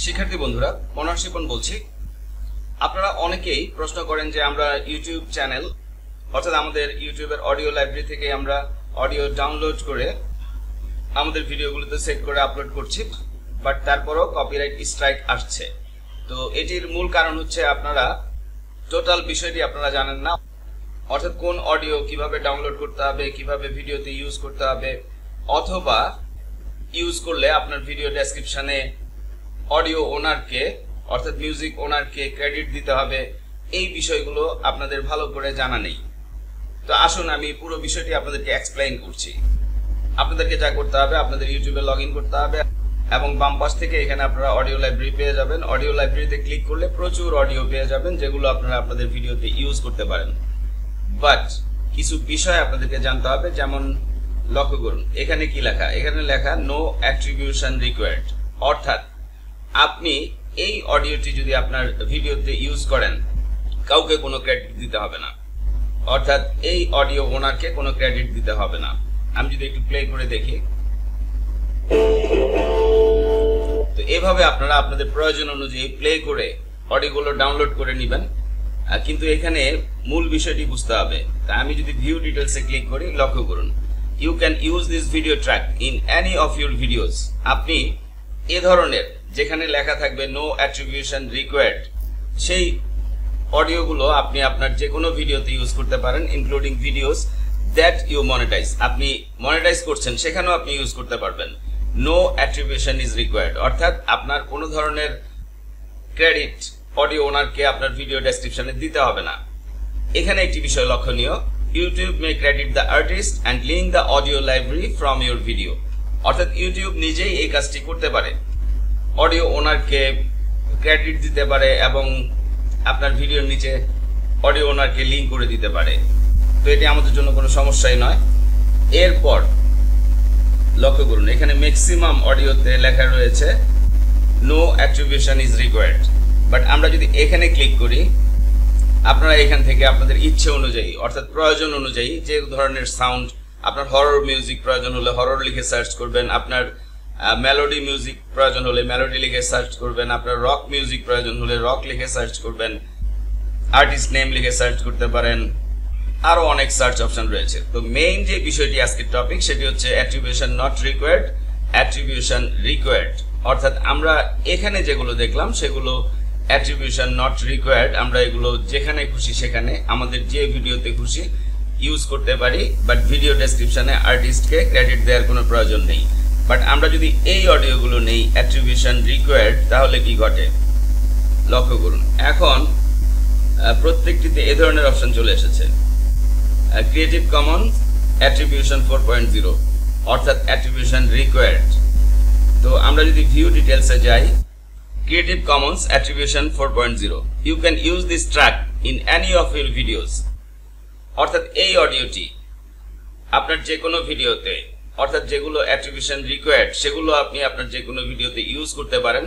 শিক্ষার্থী বন্ধুরা, মনোহর শিপন বলছি। আপনারা অনেকেই প্রশ্ন করেন যে আমরা ইউটিউব চ্যানেল অর্থাৎ আমাদের ইউটিউবের অডিও লাইব্রেরি থেকে আমরা অডিও ডাউনলোড করে আমাদের ভিডিওগুলোতে সেট করে আপলোড করছি, বাট তারপরও কপিরাইট স্ট্রাইক আসছে। তো এটির মূল কারণ হচ্ছে আপনারা টোটাল বিষয়টি আপনারা জানেন না, অর্থাৎ কোন অডিও কিভাবে ডাউনলোড করতে হবে, কিভাবে ভিডিওতে ইউজ করতে হবে, অথবা ইউজ করলে আপনার ভিডিও ডেসক্রিপশনে অডিও ওনারকে অর্থাৎ মিউজিক ওনারকে ক্রেডিট দিতে হবে, এই বিষয়গুলো আপনাদের ভালো করে জানা নেই। তো আসুন আমি পুরো বিষয়টি আপনাদেরকে এক্সপ্লেইন করছি। আপনাদেরকে যা করতে হবে, আপনাদের ইউটিউবে লগ ইন করতে হবে এবং বাম পাশ থেকে এখানে আপনারা অডিও লাইব্রেরি পেয়ে যাবেন। অডিও লাইব্রেরিতে ক্লিক করলে প্রচুর অডিও পেয়ে যাবেন যেগুলো আপনারা আপনাদের ভিডিওতে ইউজ করতে পারেন। বাট কিছু বিষয় আপনাদেরকে জানতে হবে, যেমন লক্ষ্য করুন এখানে কি লেখা, এখানে লেখা নো অ্যাট্রিবিউশন রিকোয়ার্ড, অর্থাৎ আপনি এই অডিওটি যদি আপনার ভিডিওতে ইউজ করেন কাউকে কোনো ক্রেডিট দিতে হবে না, অর্থাৎ এই অডিও ওনারকে কোনো ক্রেডিট দিতে হবে না। আমি যদি একটু প্লে করে দেখি, তো এভাবে আপনারা আপনাদের প্রয়োজন অনুযায়ী প্লে করে অডিওগুলো ডাউনলোড করে নেবেন। কিন্তু এখানে মূল বিষয়টি বুঝতে হবে। তাই আমি যদি ভিউ ডিটেলসে ক্লিক করি, লক্ষ্য করুন you can use this video track in any of your videos. আপনি এ ধরনের যেখানে লেখা থাকবে নো অ্যাট্রিবিউশন রিকোয়ার্ড, সেই অডিওগুলো আপনি আপনার যে কোনো ভিডিওতে ইউজ করতে পারেন, including videos that you monetize. আপনি মনিটাইজ করছেন সেখানেও আপনি ইউজ করতে পারবেন। নো অ্যাট্রিবিউশন ইজ রিকোয়ার্ড, অর্থাৎ আপনার কোনো ধরনের ক্রেডিট অডিও ওনারকে আপনার ভিডিও ডেসক্রিপশনে দিতে হবে না। এখানে একটি বিষয় লক্ষণীয়, YouTube May credit the artist and link the audio library from your video, অর্থাৎ ইউটিউব নিজেই এই কাজটি করতে পারে, অডিও ওনারকে ক্রেডিট দিতে পারে এবং আপনার ভিডিওর নিচে অডিও ওনারকে লিঙ্ক করে দিতে পারে। তো এটি আমাদের জন্য কোনো সমস্যাই নয়। এরপর লক্ষ্য করুন এখানে ম্যাক্সিমাম অডিওতে লেখা রয়েছে no attribution is required, but আমরা যদি এখানে ক্লিক করি, আপনারা এখান থেকে আপনাদের ইচ্ছে অনুযায়ী অর্থাৎ প্রয়োজন অনুযায়ী যে ধরনের সাউন্ড, আপনার হরর মিউজিক প্রয়োজন হলে হরর লিখে সার্চ করবেন, আপনার মেলোডি মিউজিক প্রয়োজন হলে মেলোডি লিখে সার্চ করবেন, আপনার রক মিউজিক প্রয়োজন হলে রক লিখে সার্চ করবেন, আর্টিস্ট নেম লিখে সার্চ করতে পারেন, আরো অনেক সার্চ অপশন রয়েছে। তো মেইন যে বিষয়টি আজকের টপিক সেটি হচ্ছে attribution not required, attribution required, অর্থাৎ আমরা এখানে যেগুলো দেখলাম সেগুলো অ্যাট্রিবিউশন নট রিকোয়ার্ড। আমরা এগুলো যেখানে খুশি সেখানে আমাদের যে ভিডিওতে খুশি ইউজ করতে পারি, বাট ভিডিও ডেসক্রিপশনে আর্টিস্টকে ক্রেডিট দেওয়ার কোনো প্রয়োজন নেই। বাট আমরা যদি এই অডিওগুলো নেই অ্যাট্রিবিউশন রিকোয়ার্ড, তাহলে কি ঘটে লক্ষ্য করুন। এখন প্রত্যেকটিতে এ ধরনের অপশন চলে এসেছে, ক্রিয়েটিভ কমন্স অ্যাট্রিবিউশন 4.0, অর্থাৎ অ্যাট্রিবিউশন রিকোয়ার্ড। তো আমরা যদি ভিউ ডিটেলসে যাই, creative commons attribution 4.0, you can use this track in any of your videos, অর্থাৎ এই অডিওটি আপনার যে কোনো ভিডিওতে, অর্থাৎ যেগুলো অ্যাট্রিবিউশন রিকোয়ার্ড সেগুলো আপনি আপনার যে কোনো ভিডিওতে ইউজ করতে পারেন,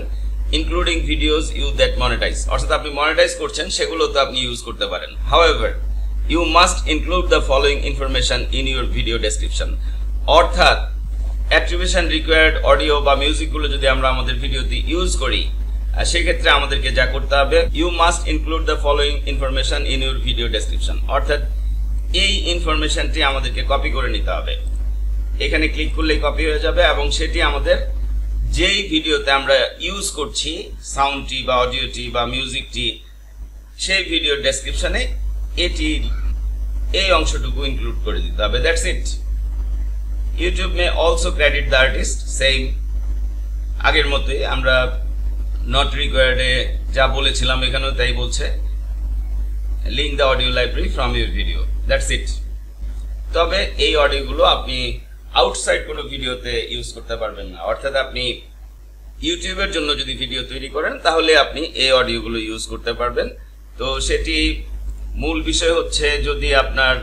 including videos you that monetize, অর্থাৎ আপনি মনিটাইজ করছেন সেগুলো তো আপনি ইউজ করতে পারেন। However you must include the following information in your video description, অর্থাৎ অ্যাট্রিবিউশন রিকোয়ার্ড অডিও বা মিউজিকগুলো যদি আমরা আমাদের ভিডিওতে ইউজ করি সেক্ষেত্রে আমাদেরকে যা করতে হবে, you must include the following information in your video description, অর্থাৎ এই ইনফরমেশনটি আমাদেরকে কপি করে নিতে হবে। এখানে ক্লিক করলেই কপি হয়ে যাবে এবং সেটি আমাদের যেই ভিডিওতে আমরা ইউজ করছি সাউন্ডটি বা অডিওটি বা মিউজিকটি, সেই ভিডিও ডেসক্রিপশনে এটি এই অংশটুকু ইনক্লুড করে দিতে হবে। That's it. YouTube may also credit the artist, same আগের মতোই আমরা নট রিকোয়ার্ডে যা বলেছিলাম এখানেও তাই বলছে, link the audio library from your video, that's it. তবে এই অডিওগুলো আপনি আউটসাইড কোনো ভিডিওতে ইউজ করতে পারবেন না, অর্থাৎ আপনি ইউটিউবের জন্য যদি ভিডিও তৈরি করেন তাহলে আপনি এই অডিওগুলো ইউজ করতে পারবেন। তো সেটি মূল বিষয় হচ্ছে, যদি আপনার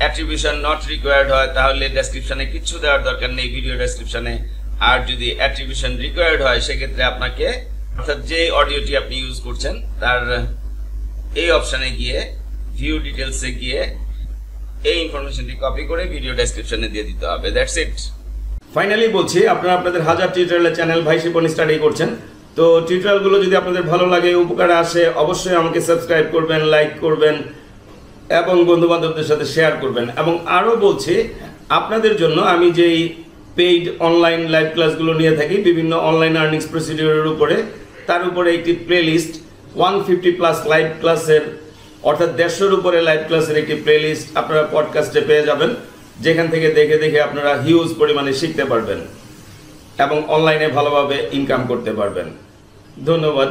অ্যাট্রিবিউশন নট রিকোয়ার্ড হয় তাহলে ডেসক্রিপশনে কিচ্ছু দেওয়ার দরকার নেই ভিডিও ডেসক্রিপশনে, আর যদি অ্যাট্রিবিউশন রিকোয়ার্ড হয় সেক্ষেত্রে আপনাকে, অর্থাৎ যে অডিওটি আপনি ইউজ করছেন তার এই অপশানে গিয়ে ভিউ ডিটেলসে গিয়ে এই ইনফরমেশনটি কপি করে ভিডিও ডেসক্রিপশনে দিয়ে দিতে হবে। That's it. ফাইনালি বলছি, আপনারা আপনাদের হাজার টিউটোরিয়ালের চ্যানেল ভাই শিপন স্টাডি করছেন। তো টিউটোরিয়ালগুলো যদি আপনাদের ভালো লাগে, উপকারে আসে, অবশ্যই আমাকে সাবস্ক্রাইব করবেন, লাইক করবেন এবং বন্ধুবান্ধবদের সাথে শেয়ার করবেন। এবং আরও বলছি, আপনাদের জন্য আমি যেই পেইড অনলাইন লাইভ ক্লাসগুলো নিয়ে থাকি বিভিন্ন অনলাইন আর্নিংস প্রসিডিওরের উপরে, তার উপরে একটি প্লেলিস্ট 150+ লাইভ ক্লাসের, অর্থাৎ 150-এর উপরে লাইভ ক্লাসের একটি প্লেলিস্ট আপনারা পডকাস্টে পেয়ে যাবেন, যেখান থেকে দেখে দেখে আপনারা হিউজ পরিমাণে শিখতে পারবেন এবং অনলাইনে ভালোভাবে ইনকাম করতে পারবেন। ধন্যবাদ।